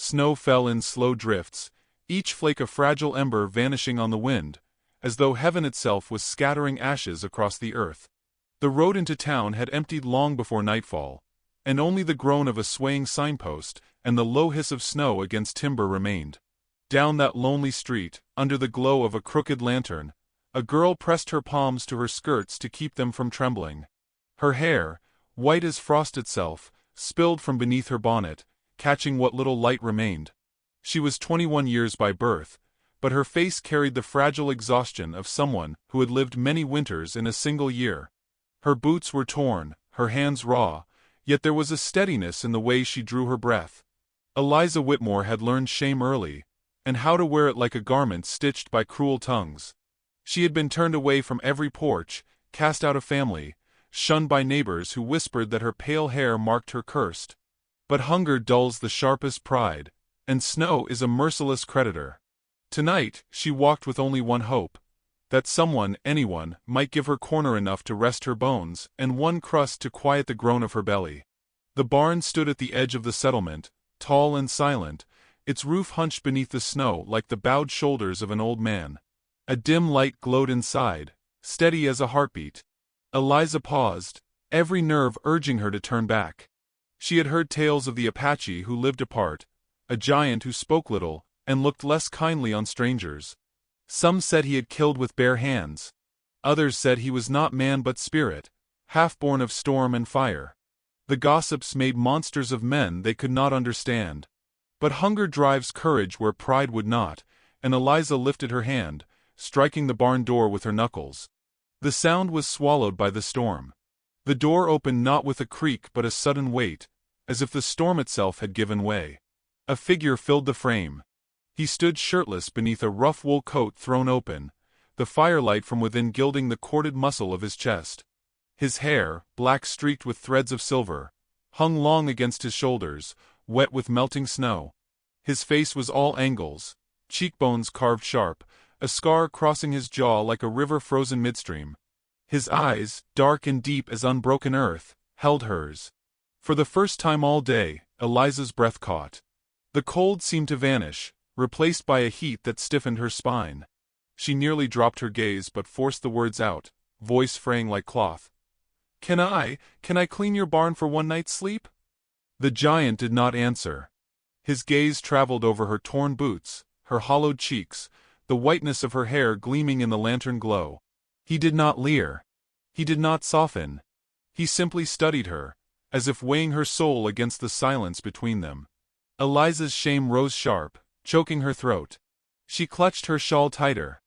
Snow fell in slow drifts, each flake a fragile ember vanishing on the wind, as though heaven itself was scattering ashes across the earth. The road into town had emptied long before nightfall, and only the groan of a swaying signpost and the low hiss of snow against timber remained. Down that lonely street, under the glow of a crooked lantern, a girl pressed her palms to her skirts to keep them from trembling. Her hair, white as frost itself, spilled from beneath her bonnet, catching what little light remained. She was 21 years by birth, but her face carried the fragile exhaustion of someone who had lived many winters in a single year. Her boots were torn, her hands raw, yet there was a steadiness in the way she drew her breath. Eliza Whitmore had learned shame early, and how to wear it like a garment stitched by cruel tongues. She had been turned away from every porch, cast out of family, shunned by neighbors who whispered that her pale hair marked her cursed. But hunger dulls the sharpest pride, and snow is a merciless creditor. Tonight, she walked with only one hope: that someone, anyone, might give her corner enough to rest her bones, and one crust to quiet the groan of her belly. The barn stood at the edge of the settlement, tall and silent, its roof hunched beneath the snow like the bowed shoulders of an old man. A dim light glowed inside, steady as a heartbeat. Eliza paused, every nerve urging her to turn back. She had heard tales of the Apache who lived apart, a giant who spoke little and looked less kindly on strangers. Some said he had killed with bare hands. Others said he was not man but spirit, half-born of storm and fire. The gossips made monsters of men they could not understand. But hunger drives courage where pride would not, and Eliza lifted her hand, striking the barn door with her knuckles. The sound was swallowed by the storm. The door opened not with a creak but a sudden weight, as if the storm itself had given way. A figure filled the frame. He stood shirtless beneath a rough wool coat thrown open, the firelight from within gilding the corded muscle of his chest. His hair, black streaked with threads of silver, hung long against his shoulders, wet with melting snow. His face was all angles, cheekbones carved sharp, a scar crossing his jaw like a river frozen midstream. His eyes, dark and deep as unbroken earth, held hers. For the first time all day, Eliza's breath caught. The cold seemed to vanish, replaced by a heat that stiffened her spine. She nearly dropped her gaze but forced the words out, voice fraying like cloth. Can I clean your barn for one night's sleep?" The giant did not answer. His gaze traveled over her torn boots, her hollowed cheeks, the whiteness of her hair gleaming in the lantern glow. He did not leer. He did not soften. He simply studied her, as if weighing her soul against the silence between them. Eliza's shame rose sharp, choking her throat. She clutched her shawl tighter.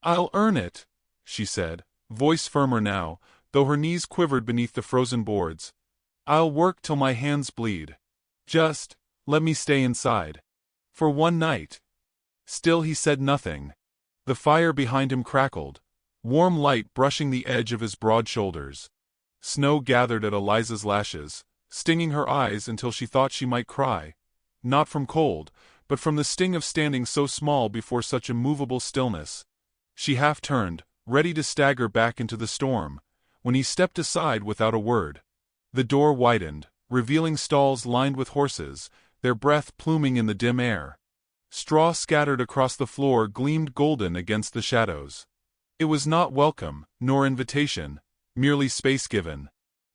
"I'll earn it," she said, voice firmer now, though her knees quivered beneath the frozen boards. "I'll work till my hands bleed. Just let me stay inside. For one night." Still he said nothing. The fire behind him crackled, warm light brushing the edge of his broad shoulders. Snow gathered at Eliza's lashes, stinging her eyes until she thought she might cry, not from cold, but from the sting of standing so small before such immovable stillness. She half turned, ready to stagger back into the storm, when he stepped aside without a word. The door widened, revealing stalls lined with horses, their breath pluming in the dim air. Straw scattered across the floor gleamed golden against the shadows. It was not welcome, nor invitation, merely space given.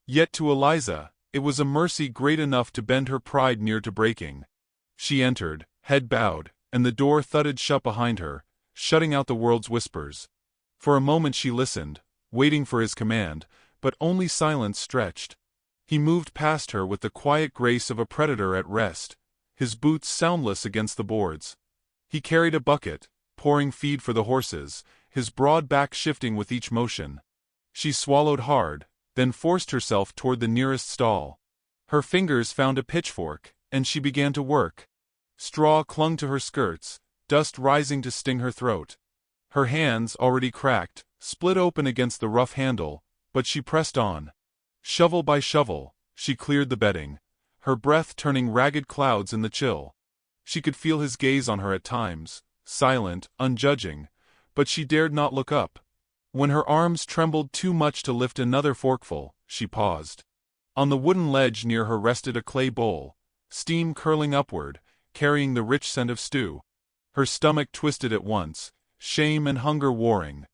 Yet to Eliza, it was a mercy great enough to bend her pride near to breaking. She entered, head bowed, and the door thudded shut behind her, shutting out the world's whispers. For a moment she listened, waiting for his command, but only silence stretched. He moved past her with the quiet grace of a predator at rest, his boots soundless against the boards. He carried a bucket, pouring feed for the horses, his broad back shifting with each motion. She swallowed hard, then forced herself toward the nearest stall. Her fingers found a pitchfork, and she began to work. Straw clung to her skirts, dust rising to sting her throat. Her hands, already cracked, split open against the rough handle, but she pressed on. Shovel by shovel, she cleared the bedding, her breath turning ragged clouds in the chill. She could feel his gaze on her at times, silent, unjudging, but she dared not look up. When her arms trembled too much to lift another forkful, she paused. On the wooden ledge near her rested a clay bowl, steam curling upward, carrying the rich scent of stew. Her stomach twisted at once, shame and hunger warring.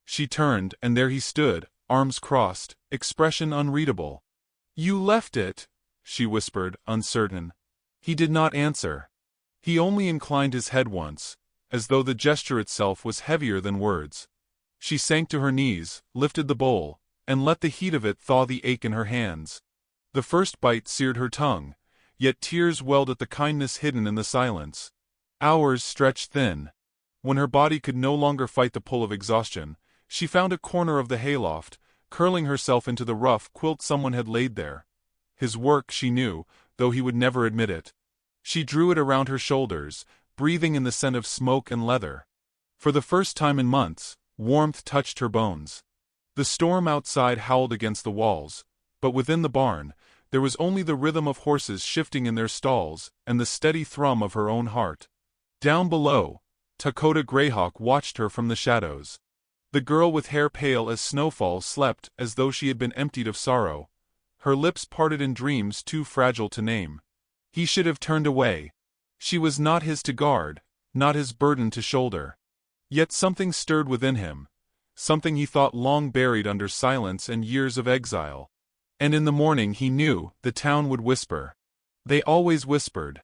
She turned, and there he stood, arms crossed, expression unreadable. "You left it," she whispered, uncertain. He did not answer. He only inclined his head once, as though the gesture itself was heavier than words. She sank to her knees, lifted the bowl, and let the heat of it thaw the ache in her hands. The first bite seared her tongue, yet tears welled at the kindness hidden in the silence. Hours stretched thin. When her body could no longer fight the pull of exhaustion, she found a corner of the hayloft, curling herself into the rough quilt someone had laid there. His work, she knew, though he would never admit it. She drew it around her shoulders, breathing in the scent of smoke and leather. For the first time in months, warmth touched her bones. The storm outside howled against the walls, but within the barn, there was only the rhythm of horses shifting in their stalls and the steady thrum of her own heart. Down below, Dakota Greyhawk watched her from the shadows. The girl with hair pale as snowfall slept as though she had been emptied of sorrow, her lips parted in dreams too fragile to name. He should have turned away. She was not his to guard, not his burden to shoulder. Yet something stirred within him, something he thought long buried under silence and years of exile. And in the morning he knew the town would whisper. They always whispered.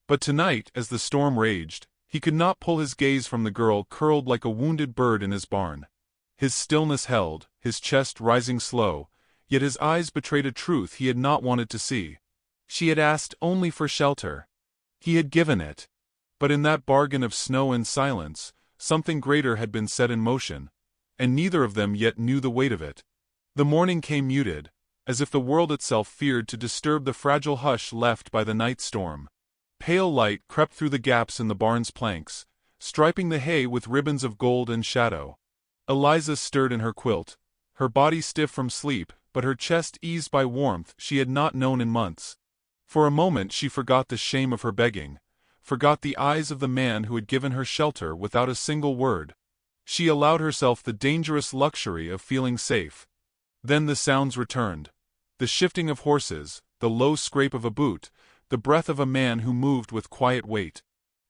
But tonight, as the storm raged, he could not pull his gaze from the girl curled like a wounded bird in his barn. His stillness held, his chest rising slow, yet his eyes betrayed a truth he had not wanted to see. She had asked only for shelter. He had given it. But in that bargain of snow and silence, something greater had been set in motion, and neither of them yet knew the weight of it. The morning came muted, as if the world itself feared to disturb the fragile hush left by the night storm. Pale light crept through the gaps in the barn's planks, striping the hay with ribbons of gold and shadow. Eliza stirred in her quilt, her body stiff from sleep, but her chest eased by warmth she had not known in months. For a moment she forgot the shame of her begging, forgot the eyes of the man who had given her shelter without a single word. She allowed herself the dangerous luxury of feeling safe. Then the sounds returned. The shifting of horses, the low scrape of a boot, the breath of a man who moved with quiet weight.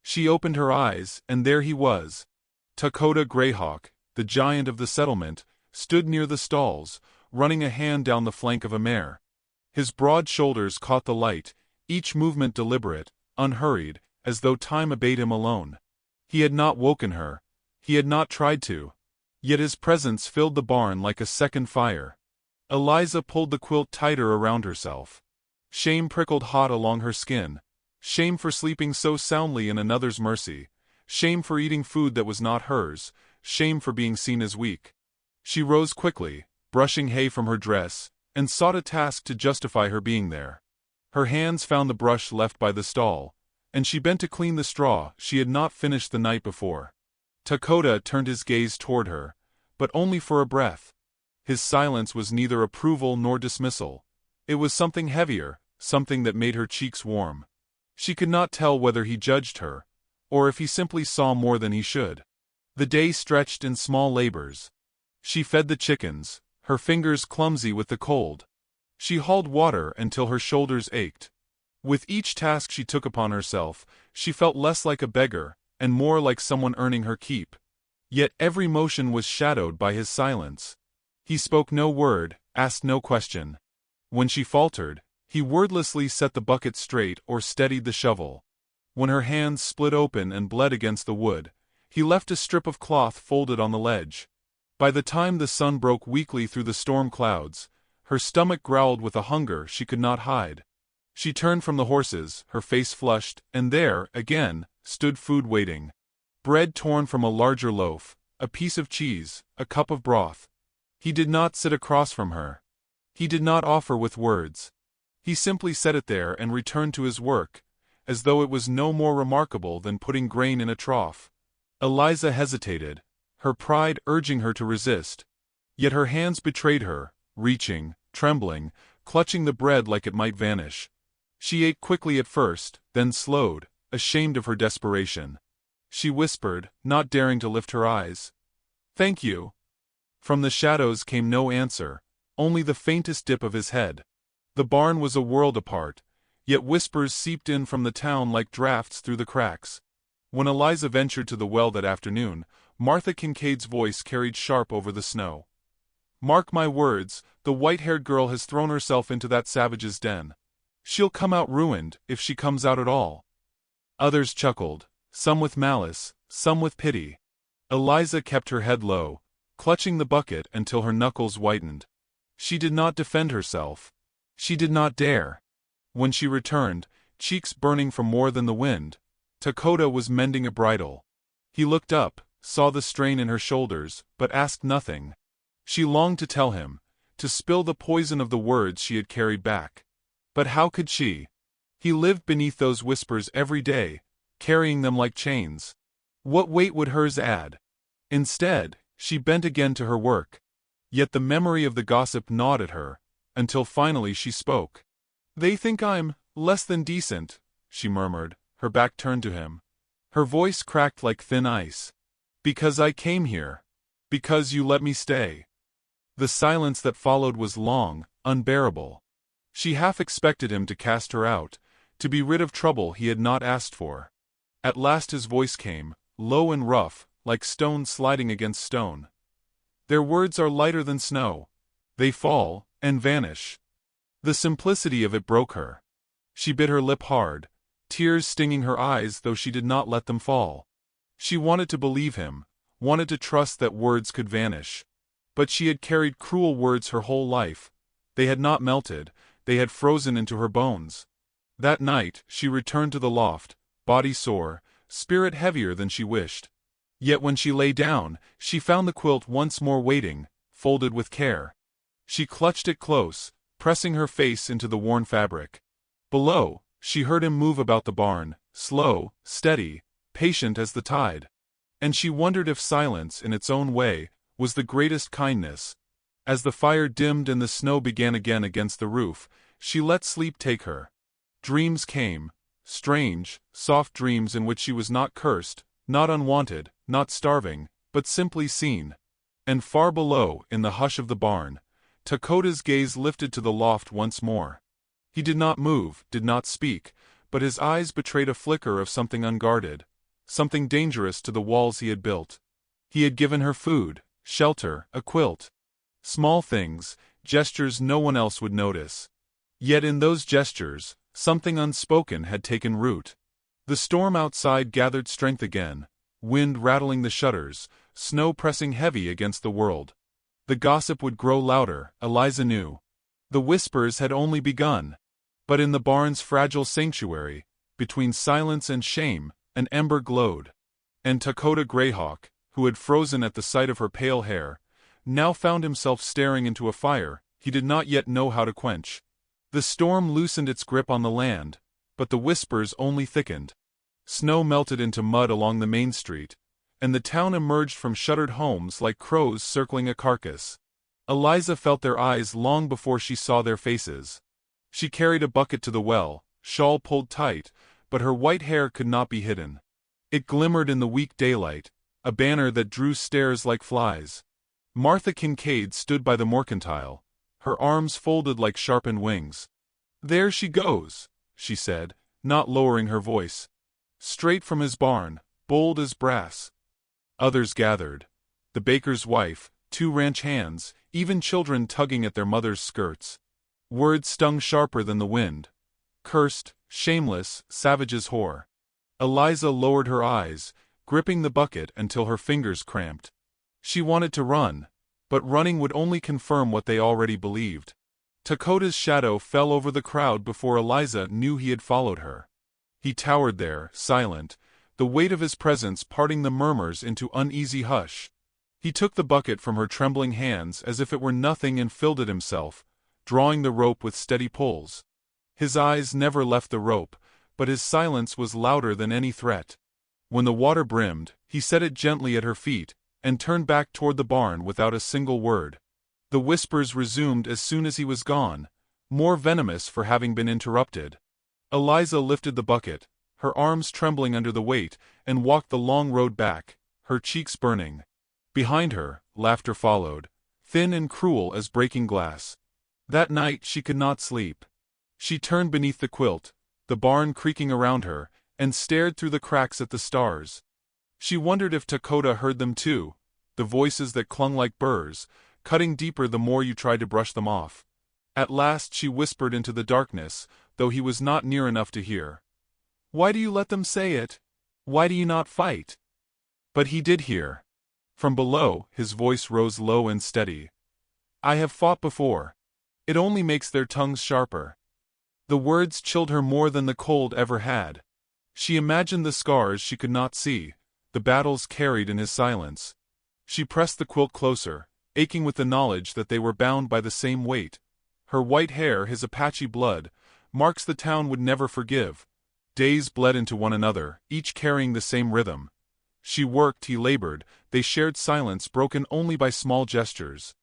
She opened her eyes, and there he was. Dakota Greyhawk, the giant of the settlement, stood near the stalls, running a hand down the flank of a mare. His broad shoulders caught the light, each movement deliberate, unhurried, as though time obeyed him alone. He had not woken her. He had not tried to. Yet his presence filled the barn like a second fire. Eliza pulled the quilt tighter around herself. Shame prickled hot along her skin. Shame for sleeping so soundly in another's mercy. Shame for eating food that was not hers. Shame for being seen as weak. She rose quickly, brushing hay from her dress, and sought a task to justify her being there. Her hands found the brush left by the stall, and she bent to clean the straw she had not finished the night before. Dakota turned his gaze toward her, but only for a breath. His silence was neither approval nor dismissal. It was something heavier, something that made her cheeks warm. She could not tell whether he judged her, or if he simply saw more than he should. The day stretched in small labors. She fed the chickens, her fingers clumsy with the cold. She hauled water until her shoulders ached. With each task she took upon herself, she felt less like a beggar, and more like someone earning her keep. Yet every motion was shadowed by his silence. He spoke no word, asked no question. When she faltered, he wordlessly set the bucket straight or steadied the shovel. When her hands split open and bled against the wood, he left a strip of cloth folded on the ledge. By the time the sun broke weakly through the storm clouds, her stomach growled with a hunger she could not hide. She turned from the horses, her face flushed, and there, again, stood food waiting. Bread torn from a larger loaf, a piece of cheese, a cup of broth. He did not sit across from her. He did not offer with words. He simply set it there and returned to his work, as though it was no more remarkable than putting grain in a trough. Eliza hesitated, her pride urging her to resist. Yet her hands betrayed her, reaching, trembling, clutching the bread like it might vanish. She ate quickly at first, then slowed, ashamed of her desperation. She whispered, not daring to lift her eyes, "Thank you." From the shadows came no answer, only the faintest dip of his head. The barn was a world apart, yet whispers seeped in from the town like drafts through the cracks. When Eliza ventured to the well that afternoon, Martha Kincaid's voice carried sharp over the snow. "Mark my words, the white-haired girl has thrown herself into that savage's den. She'll come out ruined, if she comes out at all." Others chuckled, some with malice, some with pity. Eliza kept her head low, clutching the bucket until her knuckles whitened. She did not defend herself. She did not dare. When she returned, cheeks burning from more than the wind, Dakota was mending a bridle. He looked up, saw the strain in her shoulders, but asked nothing. She longed to tell him, to spill the poison of the words she had carried back. But how could she? He lived beneath those whispers every day, carrying them like chains. What weight would hers add? Instead, she bent again to her work. Yet the memory of the gossip gnawed at her, until finally she spoke. "They think I'm less than decent," she murmured, her back turned to him. Her voice cracked like thin ice. "Because I came here. Because you let me stay." The silence that followed was long, unbearable. She half expected him to cast her out, to be rid of trouble he had not asked for. At last his voice came, low and rough, like stone sliding against stone. "Their words are lighter than snow. They fall, and vanish." The simplicity of it broke her. She bit her lip hard, tears stinging her eyes though she did not let them fall. She wanted to believe him, wanted to trust that words could vanish. But she had carried cruel words her whole life. They had not melted, they had frozen into her bones. That night, she returned to the loft, body sore, spirit heavier than she wished. Yet when she lay down, she found the quilt once more waiting, folded with care. She clutched it close, pressing her face into the worn fabric. Below, she heard him move about the barn, slow, steady, patient as the tide. And she wondered if silence, in its own way, was the greatest kindness. As the fire dimmed and the snow began again against the roof, she let sleep take her. Dreams came, strange, soft dreams in which she was not cursed, not unwanted, not starving, but simply seen. And far below, in the hush of the barn, Dakota's gaze lifted to the loft once more. He did not move, did not speak, but his eyes betrayed a flicker of something unguarded, something dangerous to the walls he had built. He had given her food, shelter, a quilt. Small things, gestures no one else would notice. Yet in those gestures, something unspoken had taken root. The storm outside gathered strength again, wind rattling the shutters, snow pressing heavy against the world. The gossip would grow louder, Eliza knew. The whispers had only begun. But in the barn's fragile sanctuary, between silence and shame, an ember glowed. And Dakota Greyhawk, who had frozen at the sight of her pale hair, now found himself staring into a fire he did not yet know how to quench. The storm loosened its grip on the land, but the whispers only thickened. Snow melted into mud along the main street, and the town emerged from shuttered homes like crows circling a carcass. Eliza felt their eyes long before she saw their faces. She carried a bucket to the well, shawl pulled tight, but her white hair could not be hidden. It glimmered in the weak daylight, a banner that drew stares like flies. Martha Kincaid stood by the mercantile, her arms folded like sharpened wings. "There she goes," she said, not lowering her voice. "Straight from his barn, bold as brass." Others gathered. The baker's wife, 2 ranch hands, even children tugging at their mother's skirts. Words stung sharper than the wind. Cursed, shameless, savage's whore. Eliza lowered her eyes, gripping the bucket until her fingers cramped. She wanted to run, but running would only confirm what they already believed. Dakota's shadow fell over the crowd before Eliza knew he had followed her. He towered there, silent, the weight of his presence parting the murmurs into uneasy hush. He took the bucket from her trembling hands as if it were nothing and filled it himself, drawing the rope with steady pulls. His eyes never left the rope, but his silence was louder than any threat. When the water brimmed, he set it gently at her feet, and turned back toward the barn without a single word. The whispers resumed as soon as he was gone, more venomous for having been interrupted. Eliza lifted the bucket, her arms trembling under the weight, and walked the long road back, her cheeks burning. Behind her, laughter followed, thin and cruel as breaking glass. That night she could not sleep. She turned beneath the quilt, the barn creaking around her, and stared through the cracks at the stars. She wondered if Dakota heard them too, the voices that clung like burrs, cutting deeper the more you tried to brush them off. At last she whispered into the darkness, though he was not near enough to hear. "Why do you let them say it? Why do you not fight?" But he did hear. From below, his voice rose low and steady. "I have fought before. It only makes their tongues sharper." The words chilled her more than the cold ever had. She imagined the scars she could not see, the battles carried in his silence. She pressed the quilt closer, aching with the knowledge that they were bound by the same weight. Her white hair, his Apache blood, marks the town would never forgive. Days bled into one another, each carrying the same rhythm. She worked, he labored, they shared silence broken only by small gestures.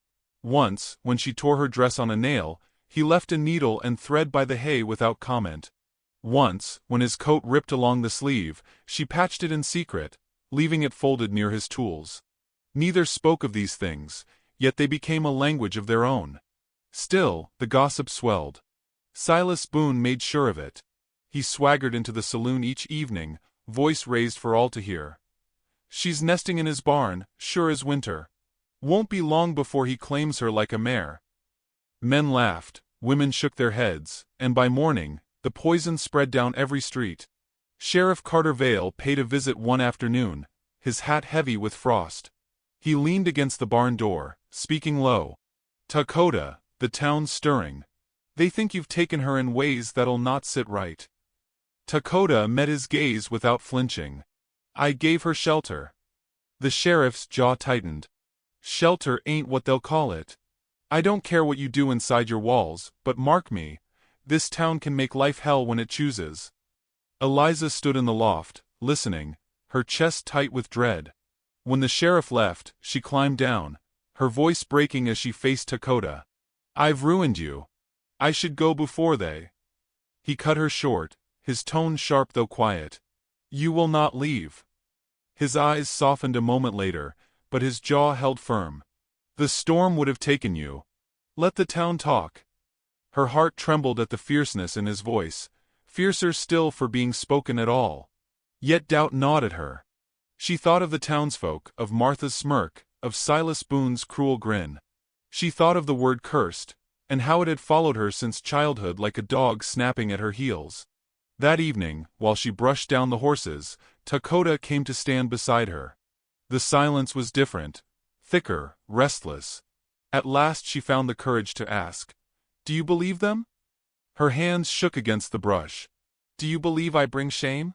Once, when she tore her dress on a nail, he left a needle and thread by the hay without comment. Once, when his coat ripped along the sleeve, she patched it in secret, leaving it folded near his tools. Neither spoke of these things, yet they became a language of their own. Still, the gossip swelled. Silas Boone made sure of it. He swaggered into the saloon each evening, voice raised for all to hear. "She's nesting in his barn, sure as winter. Won't be long before he claims her like a mare." Men laughed, women shook their heads, and by morning, the poison spread down every street. Sheriff Carter Vale paid a visit one afternoon, his hat heavy with frost. He leaned against the barn door, speaking low. "Dakota, the town's stirring. They think you've taken her in ways that'll not sit right." Dakota met his gaze without flinching. "I gave her shelter." The sheriff's jaw tightened. "Shelter ain't what they'll call it. I don't care what you do inside your walls, but mark me, this town can make life hell when it chooses." Eliza stood in the loft, listening, her chest tight with dread. When the sheriff left, she climbed down, her voice breaking as she faced Dakota. "I've ruined you. I should go before they." He cut her short, his tone sharp though quiet. "You will not leave." His eyes softened a moment later, but his jaw held firm. "The storm would have taken you. Let the town talk." Her heart trembled at the fierceness in his voice, fiercer still for being spoken at all. Yet doubt gnawed at her. She thought of the townsfolk, of Martha's smirk, of Silas Boone's cruel grin. She thought of the word cursed, and how it had followed her since childhood like a dog snapping at her heels. That evening, while she brushed down the horses, Dakota came to stand beside her. The silence was different, thicker, restless. At last she found the courage to ask, "Do you believe them?" Her hands shook against the brush. "Do you believe I bring shame?"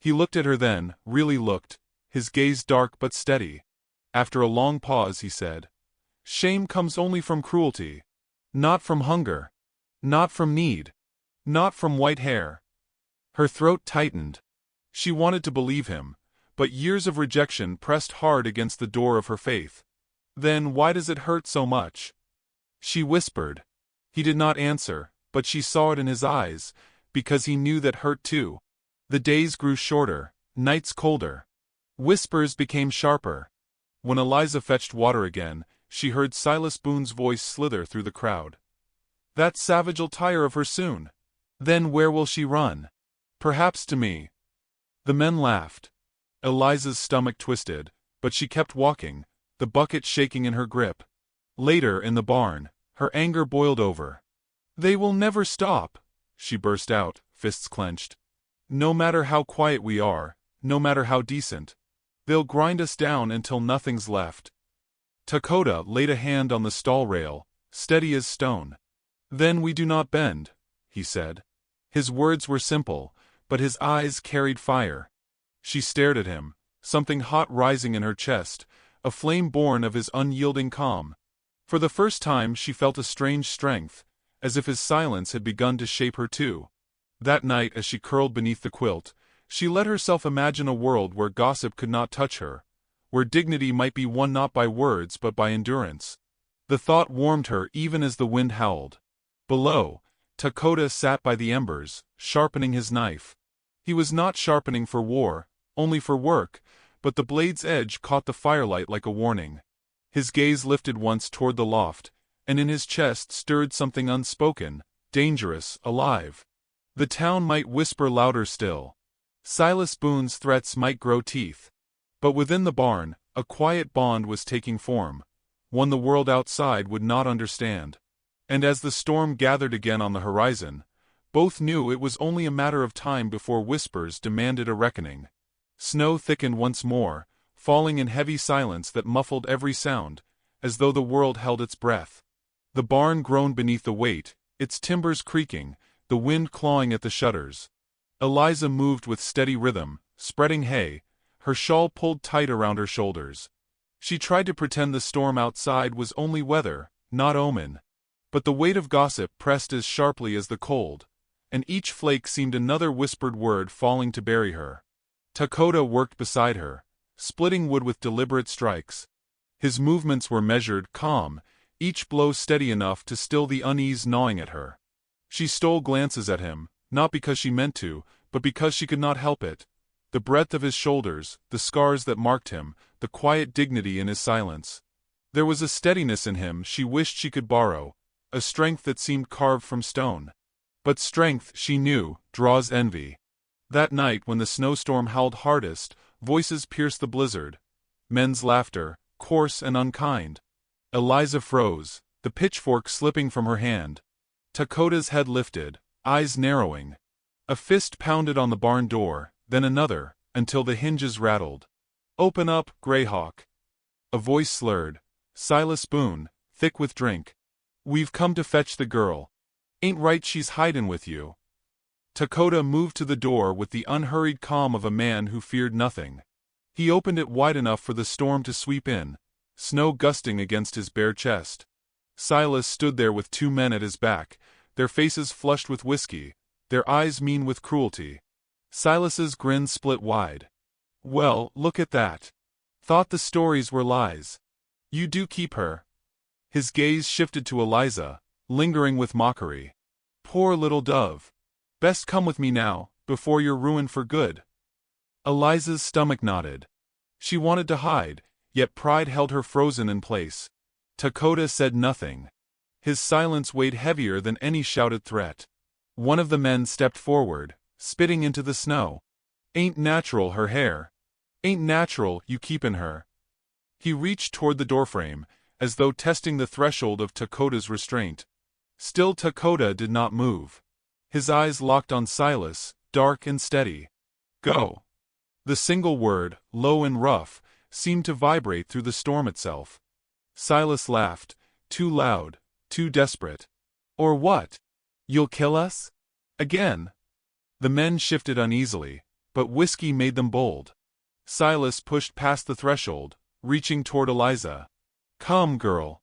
He looked at her then, really looked, his gaze dark but steady. After a long pause he said, "Shame comes only from cruelty. Not from hunger. Not from need. Not from white hair." Her throat tightened. She wanted to believe him, but years of rejection pressed hard against the door of her faith. "Then why does it hurt so much?" She whispered. He did not answer, but she saw it in his eyes, because he knew that hurt too. The days grew shorter, nights colder. Whispers became sharper. When Eliza fetched water again, she heard Silas Boone's voice slither through the crowd. "That savage'll tire of her soon. Then where will she run? Perhaps to me." The men laughed. Eliza's stomach twisted, but she kept walking, the bucket shaking in her grip. Later, in the barn, her anger boiled over. "They will never stop," she burst out, fists clenched. "No matter how quiet we are, no matter how decent. They'll grind us down until nothing's left." Dakota laid a hand on the stall rail, steady as stone. "Then we do not bend," he said. His words were simple, but his eyes carried fire. She stared at him, something hot rising in her chest, a flame born of his unyielding calm. For the first time she felt a strange strength, as if his silence had begun to shape her too. That night, as she curled beneath the quilt, she let herself imagine a world where gossip could not touch her, where dignity might be won not by words but by endurance. The thought warmed her even as the wind howled. Below, Dakota sat by the embers, sharpening his knife. He was not sharpening for war, only for work, but the blade's edge caught the firelight like a warning. His gaze lifted once toward the loft, and in his chest stirred something unspoken, dangerous, alive. The town might whisper louder still. Silas Boone's threats might grow teeth. But within the barn, a quiet bond was taking form, one the world outside would not understand. And as the storm gathered again on the horizon, both knew it was only a matter of time before whispers demanded a reckoning. Snow thickened once more, falling in heavy silence that muffled every sound, as though the world held its breath. The barn groaned beneath the weight, its timbers creaking, the wind clawing at the shutters. Eliza moved with steady rhythm, spreading hay, her shawl pulled tight around her shoulders. She tried to pretend the storm outside was only weather, not omen. But the weight of gossip pressed as sharply as the cold, and each flake seemed another whispered word falling to bury her. Dakota worked beside her, splitting wood with deliberate strikes. His movements were measured, calm, each blow steady enough to still the unease gnawing at her. She stole glances at him, not because she meant to, but because she could not help it. The breadth of his shoulders, the scars that marked him, the quiet dignity in his silence. There was a steadiness in him she wished she could borrow, a strength that seemed carved from stone. But strength, she knew, draws envy. That night when the snowstorm howled hardest, voices pierced the blizzard. Men's laughter, coarse and unkind. Eliza froze, the pitchfork slipping from her hand. Dakota's head lifted, eyes narrowing. A fist pounded on the barn door, then another, until the hinges rattled. "Open up, Greyhawk." A voice slurred. "Silas Boone, thick with drink. We've come to fetch the girl. Ain't right she's hidin' with you." Dakota moved to the door with the unhurried calm of a man who feared nothing. He opened it wide enough for the storm to sweep in, snow gusting against his bare chest. Silas stood there with two men at his back, their faces flushed with whiskey, their eyes mean with cruelty. Silas's grin split wide. "Well, look at that. Thought the stories were lies. You do keep her." His gaze shifted to Eliza, lingering with mockery. "Poor little dove. Best come with me now, before you're ruined for good." Eliza's stomach knotted. She wanted to hide, yet pride held her frozen in place. Dakota said nothing. His silence weighed heavier than any shouted threat. One of the men stepped forward, spitting into the snow. "Ain't natural her hair. Ain't natural you keepin' her." He reached toward the doorframe, as though testing the threshold of Dakota's restraint. Still Dakota did not move. His eyes locked on Silas, dark and steady. "Go." The single word, low and rough, seemed to vibrate through the storm itself. Silas laughed, too loud, too desperate. "Or what? You'll kill us? Again?" The men shifted uneasily, but whiskey made them bold. Silas pushed past the threshold, reaching toward Eliza. "Come, girl.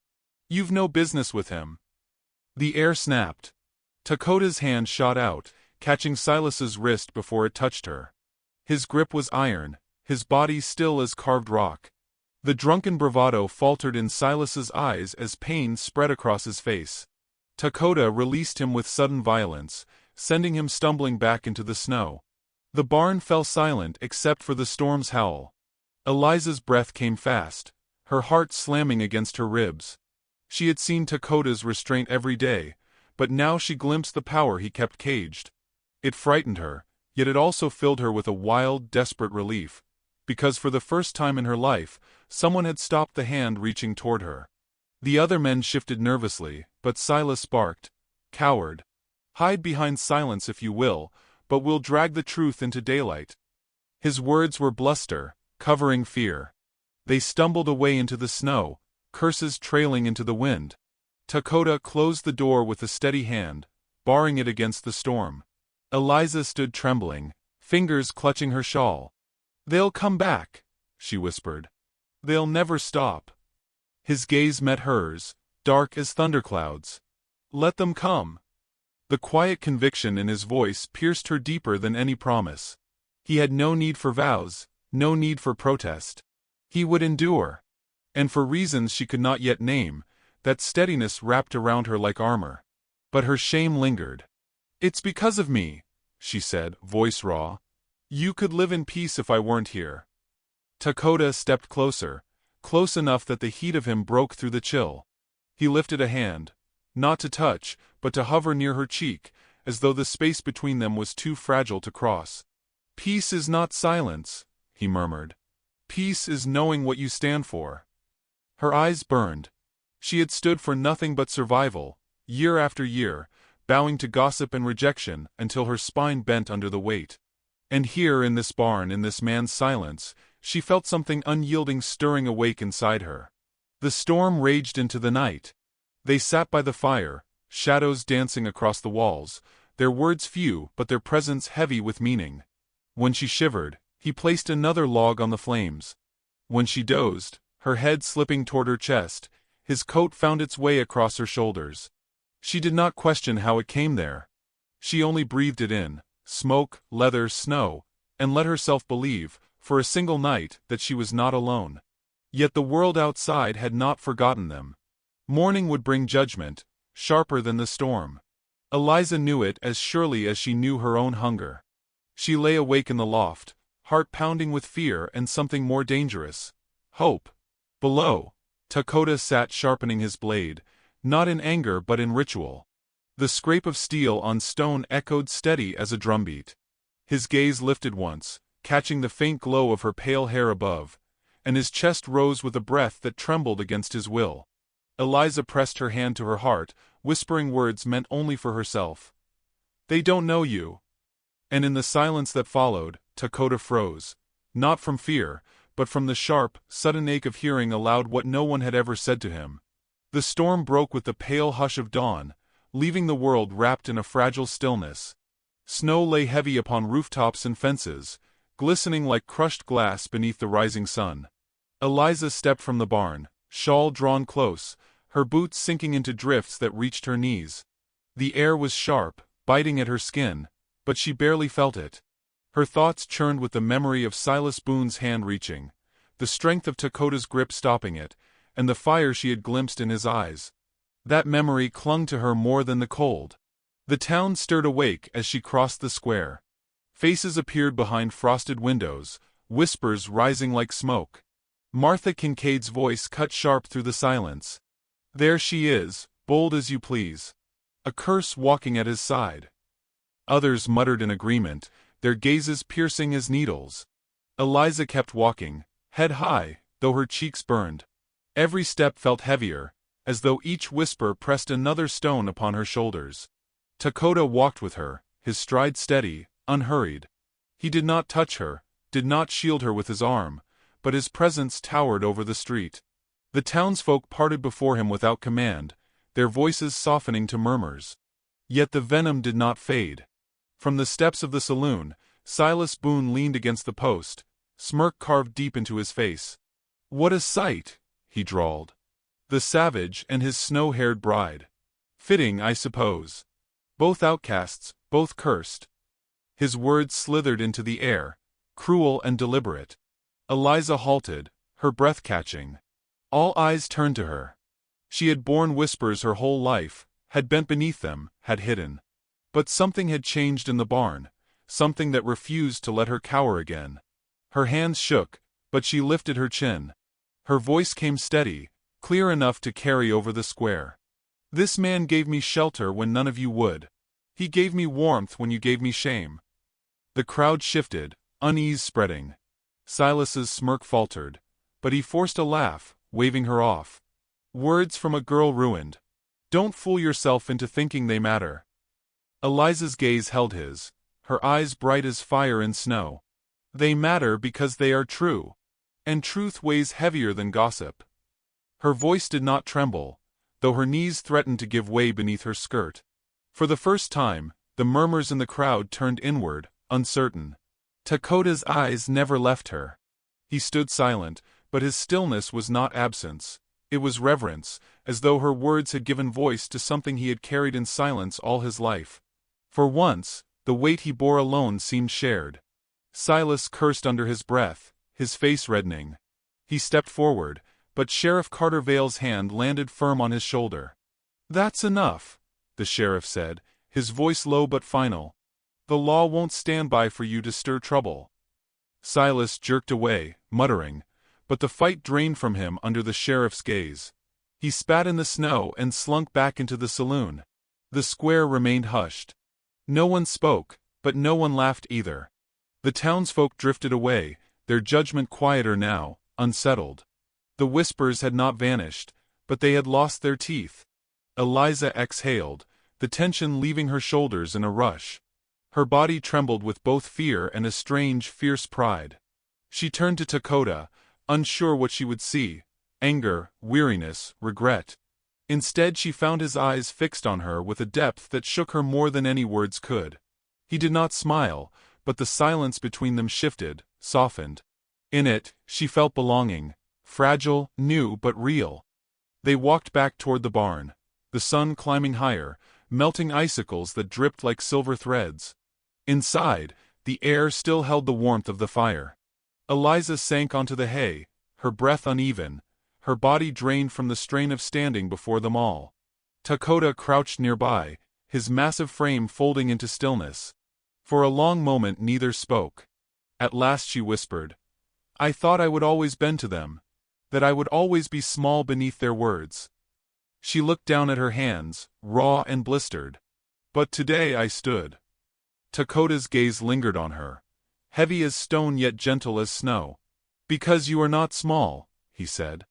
You've no business with him." The air snapped. Dakota's hand shot out, catching Silas's wrist before it touched her. His grip was iron, his body still as carved rock. The drunken bravado faltered in Silas's eyes as pain spread across his face. Dakota released him with sudden violence, sending him stumbling back into the snow. The barn fell silent except for the storm's howl. Eliza's breath came fast, her heart slamming against her ribs. She had seen Dakota's restraint every day, but now she glimpsed the power he kept caged. It frightened her, yet it also filled her with a wild, desperate relief, because for the first time in her life, someone had stopped the hand reaching toward her. The other men shifted nervously, but Silas barked, "Coward! Hide behind silence if you will, but we'll drag the truth into daylight." His words were bluster, covering fear. They stumbled away into the snow, curses trailing into the wind. Dakota closed the door with a steady hand, barring it against the storm. Eliza stood trembling, fingers clutching her shawl. "They'll come back," she whispered. "They'll never stop." His gaze met hers, dark as thunderclouds. "Let them come." The quiet conviction in his voice pierced her deeper than any promise. He had no need for vows, no need for protest. He would endure. And for reasons she could not yet name, that steadiness wrapped around her like armor. But her shame lingered. "It's because of me," she said, voice raw. "You could live in peace if I weren't here." Dakota stepped closer, close enough that the heat of him broke through the chill. He lifted a hand, not to touch, but to hover near her cheek, as though the space between them was too fragile to cross. "Peace is not silence," he murmured. "Peace is knowing what you stand for." Her eyes burned. She had stood for nothing but survival, year after year, bowing to gossip and rejection until her spine bent under the weight. And here in this barn, in this man's silence, she felt something unyielding stirring awake inside her. The storm raged into the night. They sat by the fire, shadows dancing across the walls, their words few but their presence heavy with meaning. When she shivered, he placed another log on the flames. When she dozed, her head slipping toward her chest, his coat found its way across her shoulders. She did not question how it came there. She only breathed it in, smoke, leather, snow, and let herself believe, for a single night, that she was not alone. Yet the world outside had not forgotten them. Morning would bring judgment, sharper than the storm. Eliza knew it as surely as she knew her own hunger. She lay awake in the loft, heart pounding with fear and something more dangerous, hope. Below, Dakota sat sharpening his blade, not in anger but in ritual. The scrape of steel on stone echoed steady as a drumbeat. His gaze lifted once, catching the faint glow of her pale hair above, and his chest rose with a breath that trembled against his will. Eliza pressed her hand to her heart, whispering words meant only for herself. "They don't know you." And in the silence that followed, Dakota froze, not from fear, but from the sharp, sudden ache of hearing aloud what no one had ever said to him. The storm broke with the pale hush of dawn, leaving the world wrapped in a fragile stillness. Snow lay heavy upon rooftops and fences, glistening like crushed glass beneath the rising sun. Eliza stepped from the barn, shawl drawn close, her boots sinking into drifts that reached her knees. The air was sharp, biting at her skin, but she barely felt it. Her thoughts churned with the memory of Silas Boone's hand reaching, the strength of Dakota's grip stopping it, and the fire she had glimpsed in his eyes. That memory clung to her more than the cold. The town stirred awake as she crossed the square. Faces appeared behind frosted windows, whispers rising like smoke. Martha Kincaid's voice cut sharp through the silence. "There she is, bold as you please." A curse walking at his side. Others muttered in agreement, their gazes piercing as needles. Eliza kept walking, head high, though her cheeks burned. Every step felt heavier, as though each whisper pressed another stone upon her shoulders. Dakota walked with her, his stride steady, unhurried. He did not touch her, did not shield her with his arm, but his presence towered over the street. The townsfolk parted before him without command, their voices softening to murmurs. Yet the venom did not fade. From the steps of the saloon, Silas Boone leaned against the post, smirk carved deep into his face. "What a sight," he drawled. "The savage and his snow-haired bride. Fitting, I suppose. Both outcasts, both cursed." His words slithered into the air, cruel and deliberate. Eliza halted, her breath catching. All eyes turned to her. She had borne whispers her whole life, had bent beneath them, had hidden. But something had changed in the barn, something that refused to let her cower again. Her hands shook, but she lifted her chin. Her voice came steady, clear enough to carry over the square. "This man gave me shelter when none of you would. He gave me warmth when you gave me shame." The crowd shifted, unease spreading. Silas's smirk faltered, but he forced a laugh, waving her off. "Words from a girl ruined. Don't fool yourself into thinking they matter." Eliza's gaze held his, her eyes bright as fire in snow. "They matter because they are true. And truth weighs heavier than gossip." Her voice did not tremble, though her knees threatened to give way beneath her skirt. For the first time, the murmurs in the crowd turned inward, uncertain. Dakota's eyes never left her. He stood silent, but his stillness was not absence. It was reverence, as though her words had given voice to something he had carried in silence all his life. For once, the weight he bore alone seemed shared. Silas cursed under his breath, his face reddening. He stepped forward, but Sheriff Carter Vale's hand landed firm on his shoulder. "That's enough," the sheriff said, his voice low but final. "The law won't stand by for you to stir trouble." Silas jerked away, muttering, but the fight drained from him under the sheriff's gaze. He spat in the snow and slunk back into the saloon. The square remained hushed. No one spoke, but no one laughed either. The townsfolk drifted away, their judgment quieter now, unsettled. The whispers had not vanished, but they had lost their teeth. Eliza exhaled, the tension leaving her shoulders in a rush. Her body trembled with both fear and a strange, fierce pride. She turned to Dakota, unsure what she would see: anger, weariness, regret. Instead she found his eyes fixed on her with a depth that shook her more than any words could. He did not smile, but the silence between them shifted, softened. In it, she felt belonging, fragile, new but real. They walked back toward the barn, the sun climbing higher, melting icicles that dripped like silver threads. Inside, the air still held the warmth of the fire. Eliza sank onto the hay, her breath uneven, her body drained from the strain of standing before them all. Dakota crouched nearby, his massive frame folding into stillness. For a long moment neither spoke. At last she whispered, "I thought I would always bend to them, that I would always be small beneath their words." She looked down at her hands, raw and blistered. "But today I stood." Dakota's gaze lingered on her, heavy as stone yet gentle as snow. "Because you are not small," he said.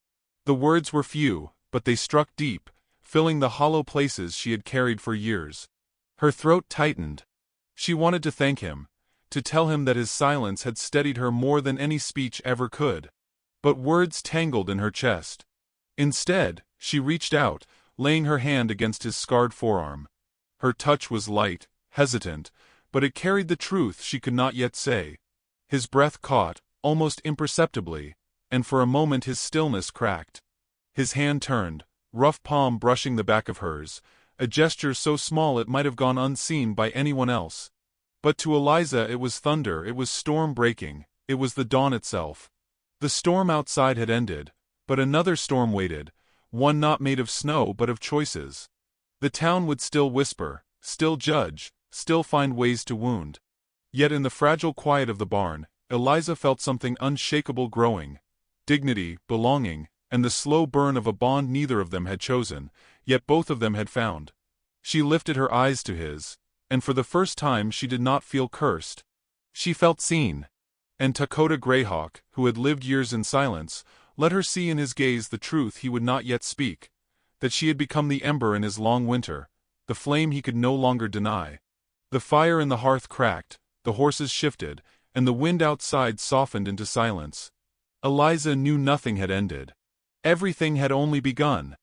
The words were few, but they struck deep, filling the hollow places she had carried for years. Her throat tightened. She wanted to thank him, to tell him that his silence had steadied her more than any speech ever could. But words tangled in her chest. Instead, she reached out, laying her hand against his scarred forearm. Her touch was light, hesitant, but it carried the truth she could not yet say. His breath caught, almost imperceptibly, and for a moment his stillness cracked. His hand turned, rough palm brushing the back of hers, a gesture so small it might have gone unseen by anyone else. But to Eliza it was thunder, it was storm breaking, it was the dawn itself. The storm outside had ended, but another storm waited, one not made of snow but of choices. The town would still whisper, still judge, still find ways to wound. Yet in the fragile quiet of the barn, Eliza felt something unshakable growing: dignity, belonging, and the slow burn of a bond neither of them had chosen, yet both of them had found. She lifted her eyes to his, and for the first time she did not feel cursed. She felt seen. And Dakota Greyhawk, who had lived years in silence, let her see in his gaze the truth he would not yet speak: that she had become the ember in his long winter, the flame he could no longer deny. The fire in the hearth cracked, the horses shifted, and the wind outside softened into silence. Eliza knew nothing had ended. Everything had only begun.